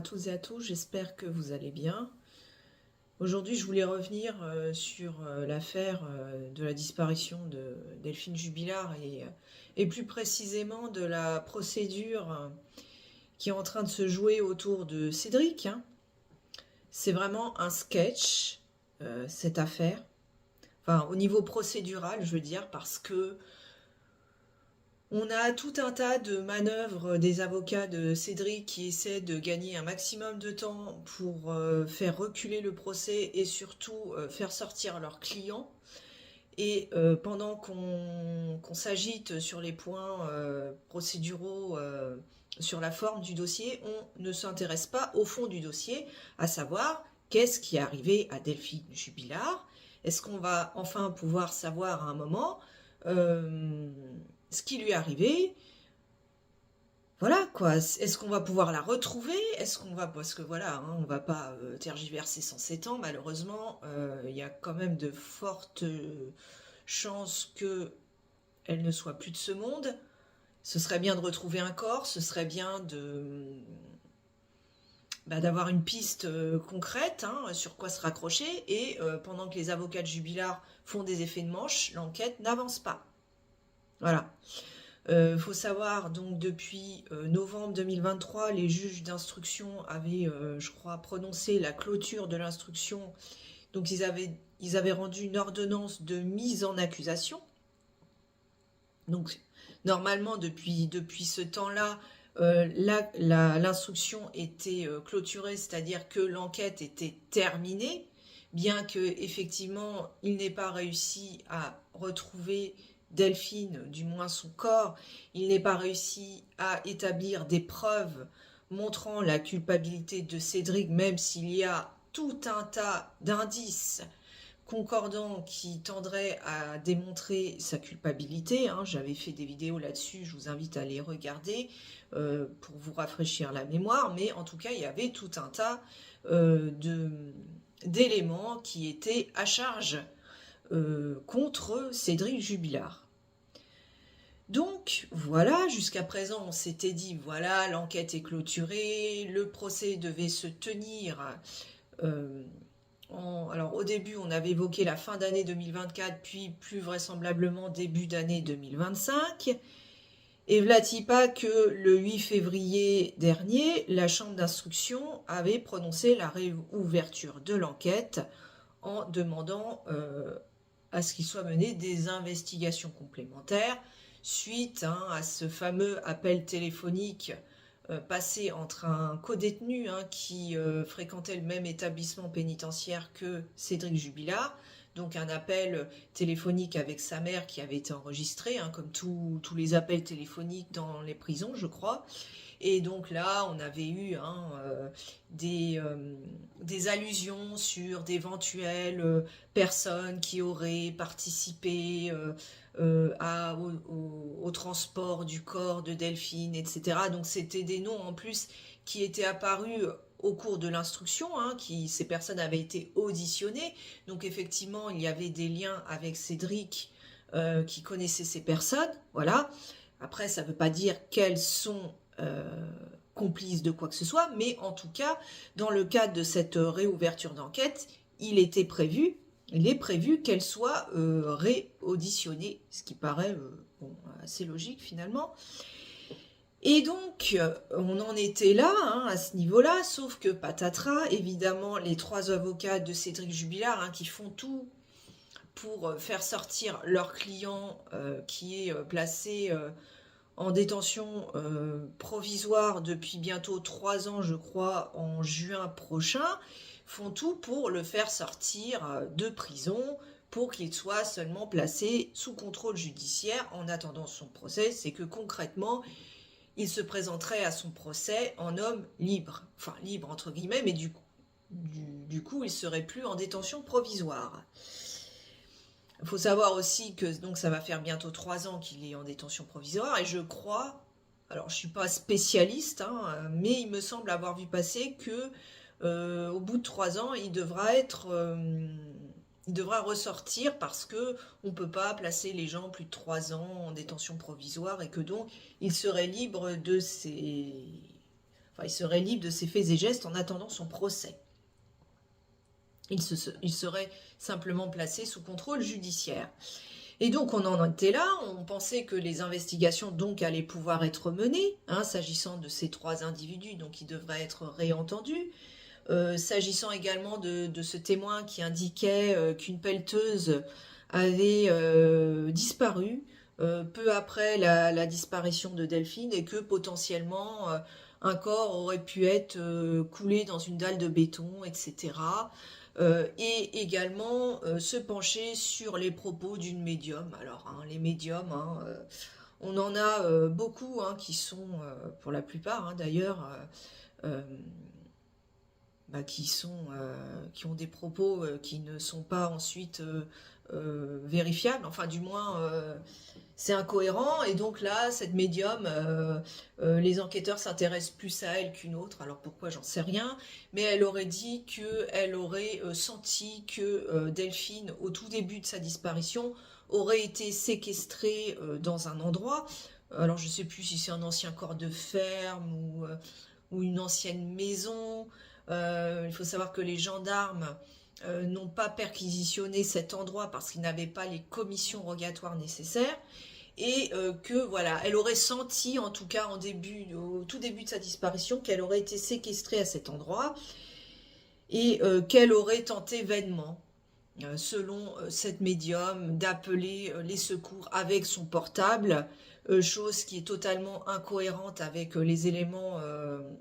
toutes et à tous, j'espère que vous allez bien. Aujourd'hui, je voulais revenir sur l'affaire de la disparition de Delphine Jubilard et plus précisément de la procédure qui est en train de se jouer autour de Cédric, hein. C'est vraiment un sketch, cette affaire. Enfin, au niveau procédural, je veux dire, parce que on a tout un tas de manœuvres des avocats de Cédric qui essaient de gagner un maximum de temps pour faire reculer le procès et surtout faire sortir leurs clients. Et pendant qu'on s'agite sur les points procéduraux, sur la forme du dossier, on ne s'intéresse pas au fond du dossier, à savoir qu'est-ce qui est arrivé à Delphine Jubilard. Est-ce qu'on va enfin pouvoir savoir à un moment euh, ce qui lui est arrivé? Voilà quoi, est-ce qu'on va pouvoir la retrouver? Est-ce qu'on va, parce que voilà, hein, on va pas tergiverser sans 7 ans, malheureusement, il y a quand même de fortes chances que elle ne soit plus de ce monde. Ce serait bien de retrouver un corps, ce serait bien d'avoir une piste concrète, hein, sur quoi se raccrocher, et pendant que les avocats de Jubilard font des effets de manche, l'enquête n'avance pas. Voilà. Faut savoir, donc depuis novembre 2023, les juges d'instruction avaient, je crois, prononcé la clôture de l'instruction. Donc ils avaient rendu une ordonnance de mise en accusation. Donc normalement, depuis ce temps-là, l'instruction était clôturée, c'est-à-dire que l'enquête était terminée, bien que effectivement il n'ait pas réussi à retrouver Delphine, du moins son corps, il n'ait pas réussi à établir des preuves montrant la culpabilité de Cédric, même s'il y a tout un tas d'indices concordants qui tendraient à démontrer sa culpabilité, hein. J'avais fait des vidéos là-dessus, je vous invite à les regarder pour vous rafraîchir la mémoire, mais en tout cas, il y avait tout un tas d'éléments qui étaient à charge contre Cédric Jubilard. Donc voilà, jusqu'à présent on s'était dit, voilà, l'enquête est clôturée, le procès devait se tenir. Alors au début on avait évoqué la fin d'année 2024, puis plus vraisemblablement début d'année 2025. Et v'là-t-il pas que le 8 février dernier, la chambre d'instruction avait prononcé la réouverture de l'enquête en demandant à ce qu'il soit mené des investigations complémentaires suite, hein, à ce fameux appel téléphonique passé entre un codétenu, hein, qui fréquentait le même établissement pénitentiaire que Cédric Jubilard, donc un appel téléphonique avec sa mère qui avait été enregistré, hein, comme tous les appels téléphoniques dans les prisons, je crois. Et donc là, on avait eu, hein, des allusions sur d'éventuelles personnes qui auraient participé au transport du corps de Delphine, etc. Donc c'était des noms en plus qui étaient apparus au cours de l'instruction, hein, ces personnes avaient été auditionnées. Donc effectivement, il y avait des liens avec Cédric qui connaissait ces personnes. Voilà. Après, ça ne veut pas dire qu'elles sont complices de quoi que ce soit, mais en tout cas, dans le cadre de cette réouverture d'enquête, il est prévu qu'elle soit réauditionnée, ce qui paraît assez logique finalement. Et donc, on en était là, hein, à ce niveau-là, sauf que patatras, évidemment, les 3 avocats de Cédric Jubilard, hein, qui font tout pour faire sortir leur client qui est placé en détention provisoire depuis bientôt 3 ans, je crois, en juin prochain, font tout pour le faire sortir de prison, pour qu'il soit seulement placé sous contrôle judiciaire en attendant son procès. C'est que concrètement, il se présenterait à son procès en homme libre, enfin libre entre guillemets, mais du coup, il serait plus en détention provisoire. Il faut savoir aussi que donc ça va faire bientôt 3 ans qu'il est en détention provisoire, et je crois, alors je ne suis pas spécialiste, hein, mais il me semble avoir vu passer que au bout de 3 ans, il devra ressortir parce que on ne peut pas placer les gens plus de 3 ans en détention provisoire, et que donc il serait libre Enfin, il serait libre de ses faits et gestes en attendant son procès. Il serait simplement placé sous contrôle judiciaire. Et donc on en était là, on pensait que les investigations donc allaient pouvoir être menées, hein, s'agissant de ces 3 individus, donc qui devraient être réentendus. S'agissant également de ce témoin qui indiquait qu'une pelleteuse avait disparu peu après la disparition de Delphine et que potentiellement un corps aurait pu être coulé dans une dalle de béton, etc. Et également se pencher sur les propos d'une médium. Alors, hein, les médiums, hein, on en a beaucoup hein, qui sont, pour la plupart hein, d'ailleurs, qui ont des propos qui ne sont pas ensuite vérifiables. Enfin, du moins, c'est incohérent. Et donc là, cette médium, les enquêteurs s'intéressent plus à elle qu'une autre. Alors pourquoi, j'en sais rien. Mais elle aurait dit qu'elle aurait senti que Delphine, au tout début de sa disparition, aurait été séquestrée dans un endroit. Alors je ne sais plus si c'est un ancien corps de ferme ou une ancienne maison. Il faut savoir que les gendarmes n'ont pas perquisitionné cet endroit parce qu'ils n'avaient pas les commissions rogatoires nécessaires et que voilà, elle aurait senti en tout cas au tout début de sa disparition qu'elle aurait été séquestrée à cet endroit et qu'elle aurait tenté vainement, selon cette médium, d'appeler les secours avec son portable, chose qui est totalement incohérente avec les éléments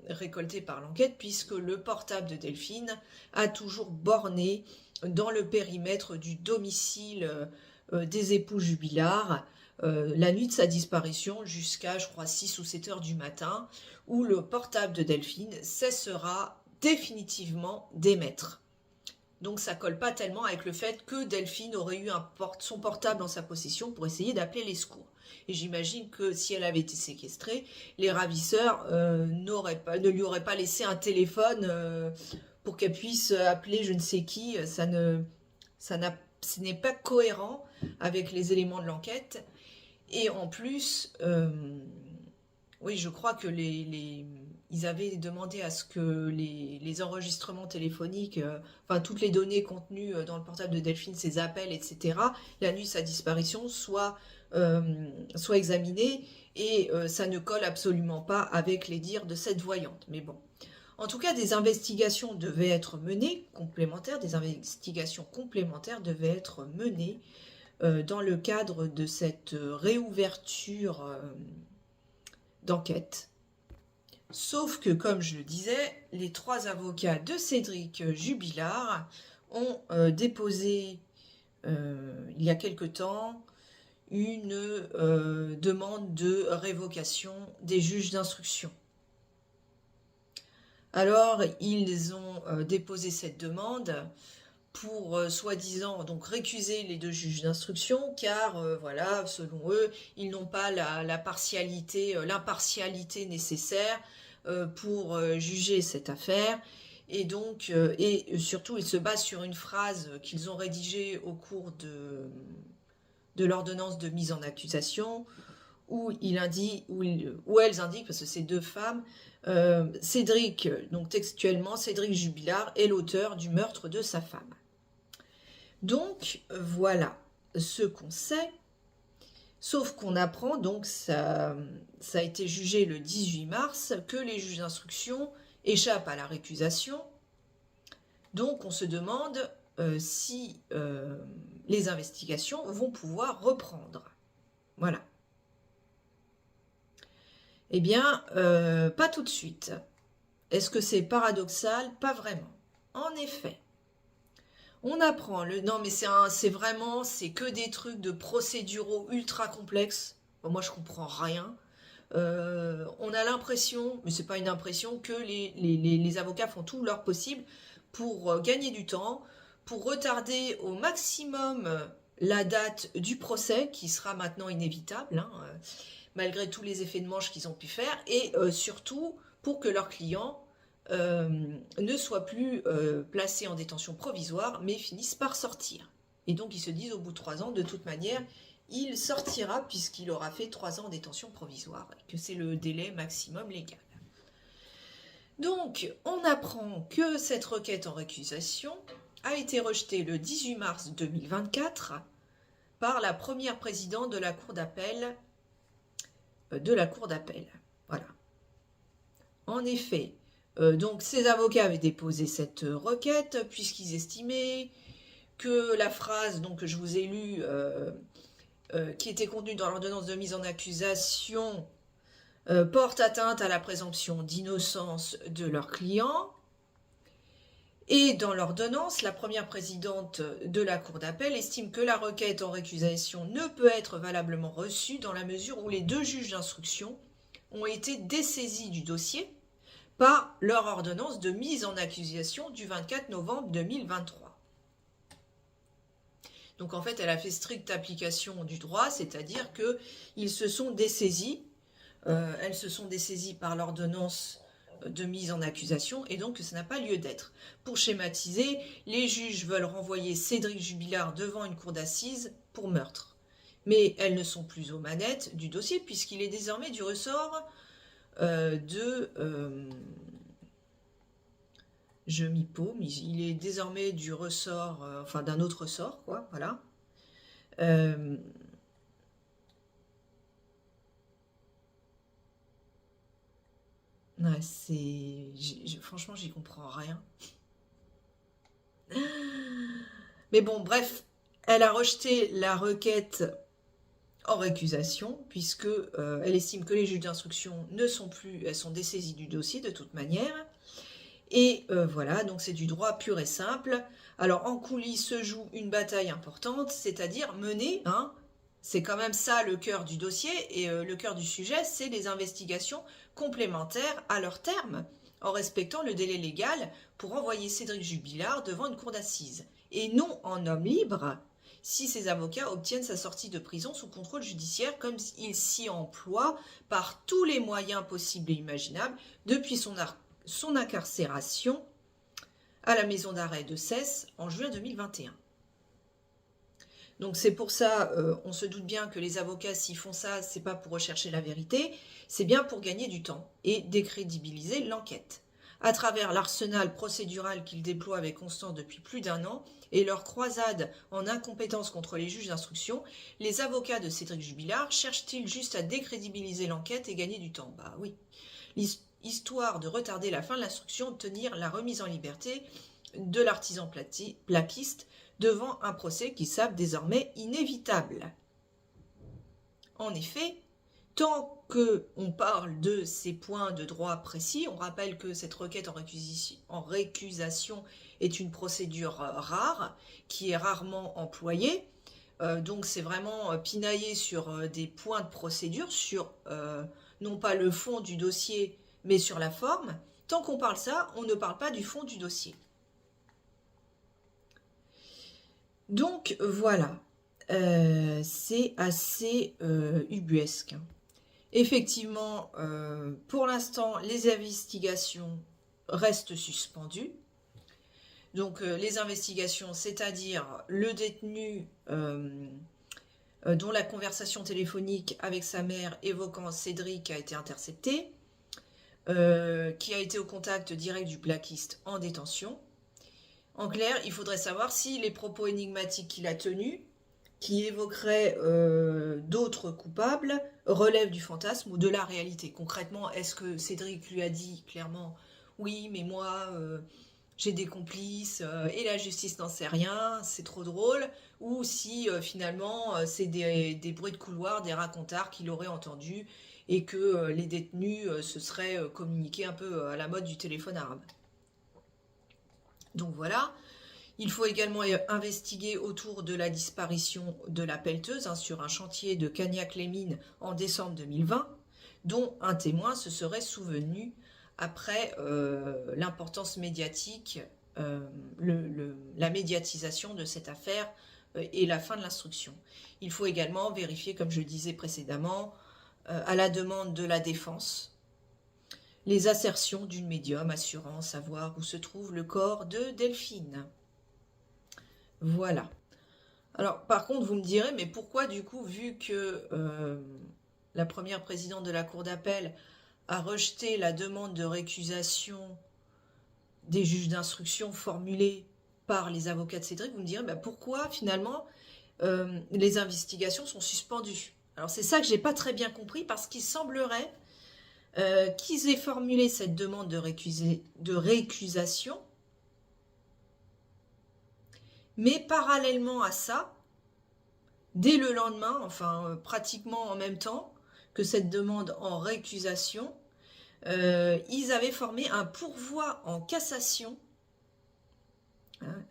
récoltés par l'enquête, puisque le portable de Delphine a toujours borné dans le périmètre du domicile des époux Jubilard, la nuit de sa disparition jusqu'à, je crois, 6 ou 7 heures du matin, où le portable de Delphine cessera définitivement d'émettre. Donc ça colle pas tellement avec le fait que Delphine aurait eu son portable en sa possession pour essayer d'appeler les secours. Et j'imagine que si elle avait été séquestrée, les ravisseurs ne lui auraient pas laissé un téléphone pour qu'elle puisse appeler je ne sais qui. Ce n'est pas cohérent avec les éléments de l'enquête. Et en plus, oui, je crois que ils avaient demandé à ce que les enregistrements téléphoniques, enfin toutes les données contenues dans le portable de Delphine, ses appels, etc., la nuit de sa disparition, soient examinées et ça ne colle absolument pas avec les dires de cette voyante. Mais bon, en tout cas, des investigations devaient être menées, des investigations complémentaires devaient être menées dans le cadre de cette réouverture d'enquête. Sauf que, comme je le disais, les 3 avocats de Cédric Jubilard ont déposé, il y a quelque temps, une demande de révocation des juges d'instruction. Alors, ils ont déposé cette demande pour soi-disant donc récuser les 2 juges d'instruction, car voilà, selon eux, ils n'ont pas l'impartialité nécessaire pour juger cette affaire. Et donc, et surtout, ils se basent sur une phrase qu'ils ont rédigée au cours de l'ordonnance de mise en accusation, où elles indiquent, parce que c'est 2 femmes, Cédric, donc textuellement, Cédric Jubilard est l'auteur du meurtre de sa femme. Donc, voilà ce qu'on sait, sauf qu'on apprend, donc ça a été jugé le 18 mars, que les juges d'instruction échappent à la récusation. Donc, on se demande si les investigations vont pouvoir reprendre. Voilà. Eh bien, pas tout de suite. Est-ce que c'est paradoxal? Pas vraiment. En effet, on apprend non mais c'est que des trucs de procéduraux ultra complexes. Bon, moi je comprends rien. On a l'impression, mais c'est pas une impression, que les avocats font tout leur possible pour gagner du temps, pour retarder au maximum la date du procès, qui sera maintenant inévitable, hein, malgré tous les effets de manche qu'ils ont pu faire, et surtout pour que leurs clients ne soient plus placés en détention provisoire, mais finissent par sortir. Et donc ils se disent, au bout de 3 ans, de toute manière, il sortira puisqu'il aura fait 3 ans en détention provisoire, et que c'est le délai maximum légal. Donc, on apprend que cette requête en récusation a été rejetée le 18 mars 2024 par la première présidente de la Cour d'appel. Voilà. En effet, donc ces avocats avaient déposé cette requête puisqu'ils estimaient que la phrase donc, que je vous ai lue, qui était contenue dans l'ordonnance de mise en accusation, porte atteinte à la présomption d'innocence de leur client. Et dans l'ordonnance, la première présidente de la Cour d'appel estime que la requête en récusation ne peut être valablement reçue dans la mesure où les deux juges d'instruction ont été dessaisis du dossier par leur ordonnance de mise en accusation du 24 novembre 2023. Donc en fait, elle a fait stricte application du droit, c'est-à-dire qu'ils se sont dessaisis, elles se sont dessaisies par l'ordonnance de mise en accusation et donc ça n'a pas lieu d'être. Pour schématiser, les juges veulent renvoyer Cédric Jubilard devant une cour d'assises pour meurtre. Mais elles ne sont plus aux manettes du dossier puisqu'il est désormais du ressort je m'y paume, il est désormais du ressort, enfin d'un autre ressort, quoi, voilà. Ouais, franchement, j'y comprends rien. Mais bon, bref, elle a rejeté la requête en récusation, puisque elle estime que les juges d'instruction ne sont plus, elles sont dessaisies du dossier de toute manière. Et voilà, donc c'est du droit pur et simple. Alors en coulisses se joue une bataille importante, c'est-à-dire mener, hein, c'est quand même ça le cœur du dossier, et le cœur du sujet, c'est les investigations complémentaires à leur terme, en respectant le délai légal pour envoyer Cédric Jubilard devant une cour d'assises, et non en homme libre, si ses avocats obtiennent sa sortie de prison sous contrôle judiciaire, comme il s'y emploie par tous les moyens possibles et imaginables depuis son incarcération à la maison d'arrêt de Cesse en juin 2021. Donc c'est pour ça, on se doute bien que les avocats, s'ils font ça, c'est pas pour rechercher la vérité, c'est bien pour gagner du temps et décrédibiliser l'enquête. À travers l'arsenal procédural qu'ils déploient avec constance depuis plus d'un an et leur croisade en incompétence contre les juges d'instruction, les avocats de Cédric Jubilard cherchent-ils juste à décrédibiliser l'enquête et gagner du temps? Bah oui. Histoire de retarder la fin de l'instruction, obtenir la remise en liberté de l'artisan plaquiste devant un procès qu'ils savent désormais inévitable. En effet, tant qu'on parle de ces points de droit précis, on rappelle que cette requête en récusation est une procédure rare, qui est rarement employée. Donc c'est vraiment pinailler sur des points de procédure, sur non pas le fond du dossier, mais sur la forme. Tant qu'on parle ça, on ne parle pas du fond du dossier. Donc voilà, c'est assez ubuesque. Effectivement, pour l'instant, les investigations restent suspendues. Donc les investigations, c'est-à-dire le détenu dont la conversation téléphonique avec sa mère évoquant Cédric a été interceptée, qui a été au contact direct du plaquiste en détention. En clair, il faudrait savoir si les propos énigmatiques qu'il a tenus, qui évoqueraient d'autres coupables, relèvent du fantasme ou de la réalité. Concrètement, est-ce que Cédric lui a dit clairement « Oui, mais moi, j'ai des complices et la justice n'en sait rien, c'est trop drôle », ou si finalement c'est des bruits de couloir, des racontars qu'il aurait entendus et que les détenus se seraient communiqués un peu à la mode du téléphone arabe. Donc voilà, il faut également investiguer autour de la disparition de la pelleteuse sur un chantier de Cagnac-les-Mines en décembre 2020, dont un témoin se serait souvenu après l'importance médiatique, la médiatisation de cette affaire et la fin de l'instruction. Il faut également vérifier, comme je le disais précédemment, à la demande de la défense, les assertions d'une médium assurant savoir où se trouve le corps de Delphine. Voilà. Alors, par contre, vous me direz, mais pourquoi, du coup, vu que la première présidente de la Cour d'appel a rejeté la demande de récusation des juges d'instruction formulée par les avocats de Cédric, vous me direz, bah, pourquoi finalement les investigations sont suspendues? Alors c'est ça que j'ai pas très bien compris, parce qu'il semblerait qu'ils aient formulé cette demande de récusation, mais parallèlement à ça, dès le lendemain, enfin pratiquement en même temps que cette demande en récusation, ils avaient formé un pourvoi en cassation. Hein,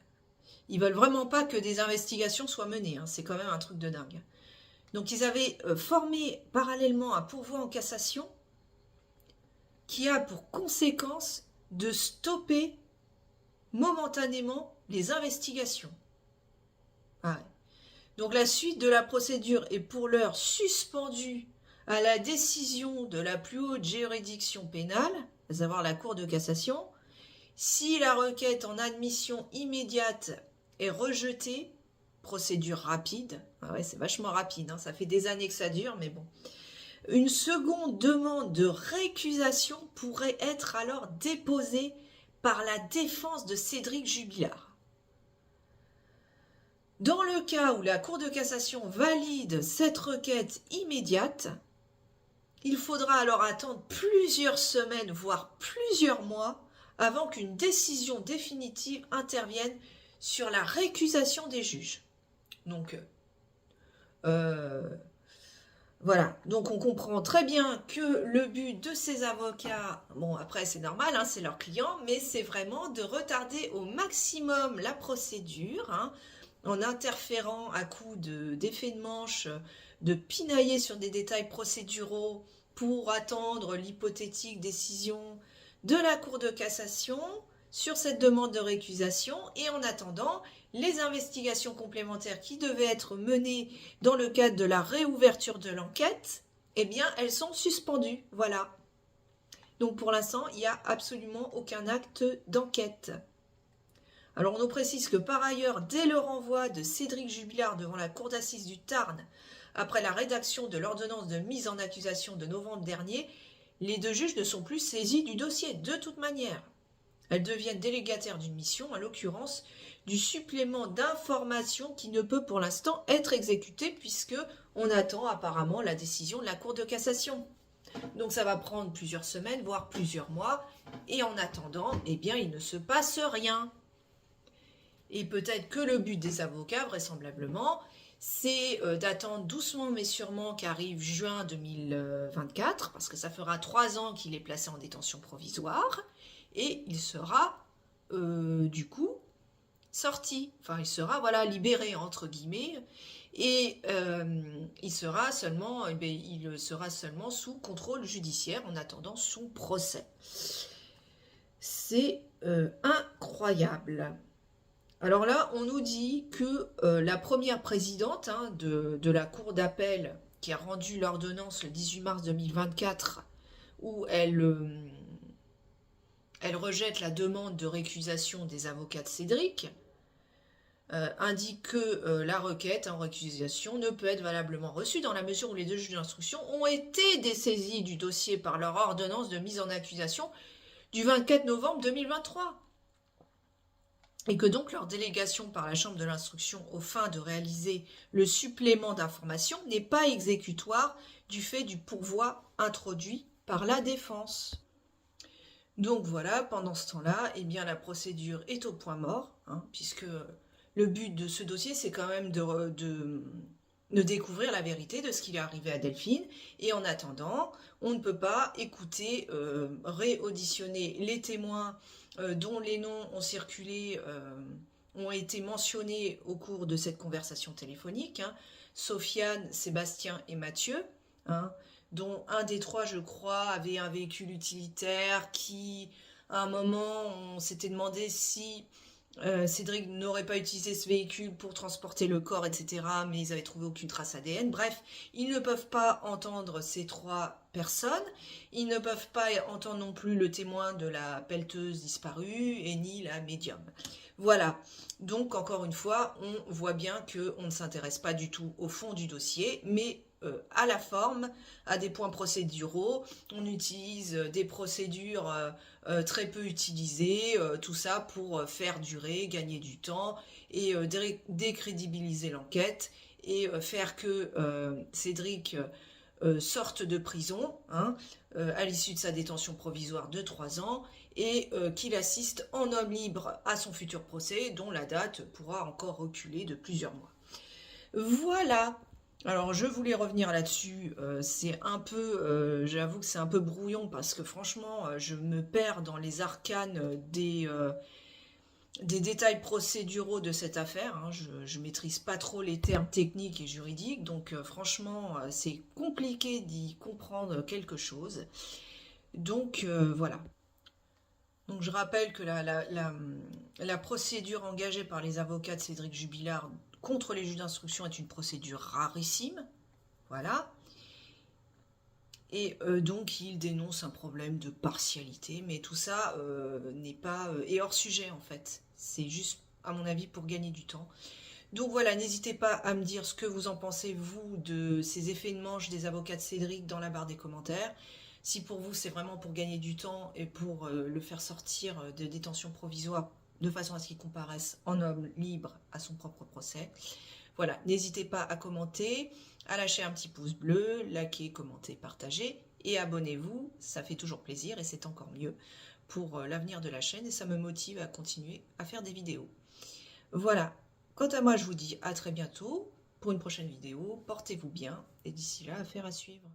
ils veulent vraiment pas que des investigations soient menées, hein, c'est quand même un truc de dingue. Donc ils avaient formé parallèlement un pourvoi en cassation qui a pour conséquence de stopper momentanément les investigations. Ah ouais. Donc la suite de la procédure est pour l'heure suspendue à la décision de la plus haute juridiction pénale, à savoir la Cour de cassation. Si la requête en admission immédiate est rejetée, procédure rapide, ah ouais, c'est vachement rapide, hein, ça fait des années que ça dure, mais bon. Une seconde demande de récusation pourrait être alors déposée par la défense de Cédric Jubilard. Dans le cas où la Cour de cassation valide cette requête immédiate, il faudra alors attendre plusieurs semaines, voire plusieurs mois, avant qu'une décision définitive intervienne sur la récusation des juges. Donc, voilà. Donc on comprend très bien que le but de ces avocats, bon après c'est normal, hein, c'est leur client, mais c'est vraiment de retarder au maximum la procédure, hein, en interférant à coups d'effets de manche, de pinailler sur des détails procéduraux pour attendre l'hypothétique décision de la Cour de cassation sur cette demande de récusation, et en attendant, les investigations complémentaires qui devaient être menées dans le cadre de la réouverture de l'enquête, eh bien, elles sont suspendues. Voilà. Donc, pour l'instant, il n'y a absolument aucun acte d'enquête. Alors, on nous précise que, par ailleurs, dès le renvoi de Cédric Jubilard devant la cour d'assises du Tarn, après la rédaction de l'ordonnance de mise en accusation de novembre dernier, les deux juges ne sont plus saisis du dossier, de toute manière. Elles deviennent délégataires d'une mission, en l'occurrence du supplément d'information qui ne peut pour l'instant être exécuté puisque on attend apparemment la décision de la Cour de cassation. Donc ça va prendre plusieurs semaines, voire plusieurs mois, et en attendant, eh bien, il ne se passe rien. Et peut-être que le but des avocats, vraisemblablement, c'est d'attendre doucement mais sûrement qu'arrive juin 2024, parce que ça fera 3 ans qu'il est placé en détention provisoire, et il sera du coup sorti, enfin il sera voilà libéré entre guillemets, et il sera seulement sous contrôle judiciaire en attendant son procès. C'est incroyable. Alors là, on nous dit que la première présidente, hein, de la cour d'appel qui a rendu l'ordonnance le 18 mars 2024, où elle rejette la demande de récusation des avocats de Cédric, indique que la requête en récusation ne peut être valablement reçue dans la mesure où les deux juges d'instruction ont été dessaisis du dossier par leur ordonnance de mise en accusation du 24 novembre 2023. Et que donc leur délégation par la chambre de l'instruction aux fins de réaliser le supplément d'information n'est pas exécutoire du fait du pourvoi introduit par la défense. Donc voilà, pendant ce temps-là, eh bien la procédure est au point mort, hein, puisque le but de ce dossier, c'est quand même de découvrir la vérité de ce qui est arrivé à Delphine. Et en attendant, on ne peut pas écouter, réauditionner les témoins dont les noms ont circulé, ont été mentionnés au cours de cette conversation téléphonique, hein, Sofiane, Sébastien et Mathieu, hein, dont un des trois, je crois, avait un véhicule utilitaire qui, à un moment, on s'était demandé si Cédric n'aurait pas utilisé ce véhicule pour transporter le corps, etc. Mais ils avaient trouvé aucune trace ADN. Bref, ils ne peuvent pas entendre ces trois personnes. Ils ne peuvent pas entendre non plus le témoin de la pelleteuse disparue et ni la médium. Voilà. Donc, encore une fois, on voit bien qu'on ne s'intéresse pas du tout au fond du dossier, mais à la forme, à des points procéduraux. On utilise des procédures très peu utilisées, tout ça pour faire durer, gagner du temps et décrédibiliser l'enquête et faire que Cédric sorte de prison, hein, à l'issue de sa détention provisoire de 3 ans et qu'il assiste en homme libre à son futur procès dont la date pourra encore reculer de plusieurs mois. Voilà. Alors je voulais revenir là-dessus, c'est un peu, j'avoue que c'est un peu brouillon parce que franchement je me perds dans les arcanes des détails procéduraux de cette affaire, hein. Je maîtrise pas trop les termes techniques et juridiques, donc franchement c'est compliqué d'y comprendre quelque chose. Donc voilà. Donc je rappelle que la procédure engagée par les avocats de Cédric Jubilard contre les juges d'instruction est une procédure rarissime. Voilà. Et donc il dénonce un problème de partialité, mais tout ça n'est pas est hors sujet en fait. C'est juste, à mon avis, pour gagner du temps. Donc voilà, n'hésitez pas à me dire ce que vous en pensez, vous, de ces effets de manche des avocats de Cédric dans la barre des commentaires. Si pour vous, c'est vraiment pour gagner du temps et pour le faire sortir de détention provisoire de façon à ce qu'il comparaisse en homme libre à son propre procès. Voilà, n'hésitez pas à commenter, à lâcher un petit pouce bleu, liker, commenter, partager et abonnez-vous, ça fait toujours plaisir et c'est encore mieux pour l'avenir de la chaîne et ça me motive à continuer à faire des vidéos. Voilà, quant à moi je vous dis à très bientôt pour une prochaine vidéo, portez-vous bien et d'ici là affaire à suivre.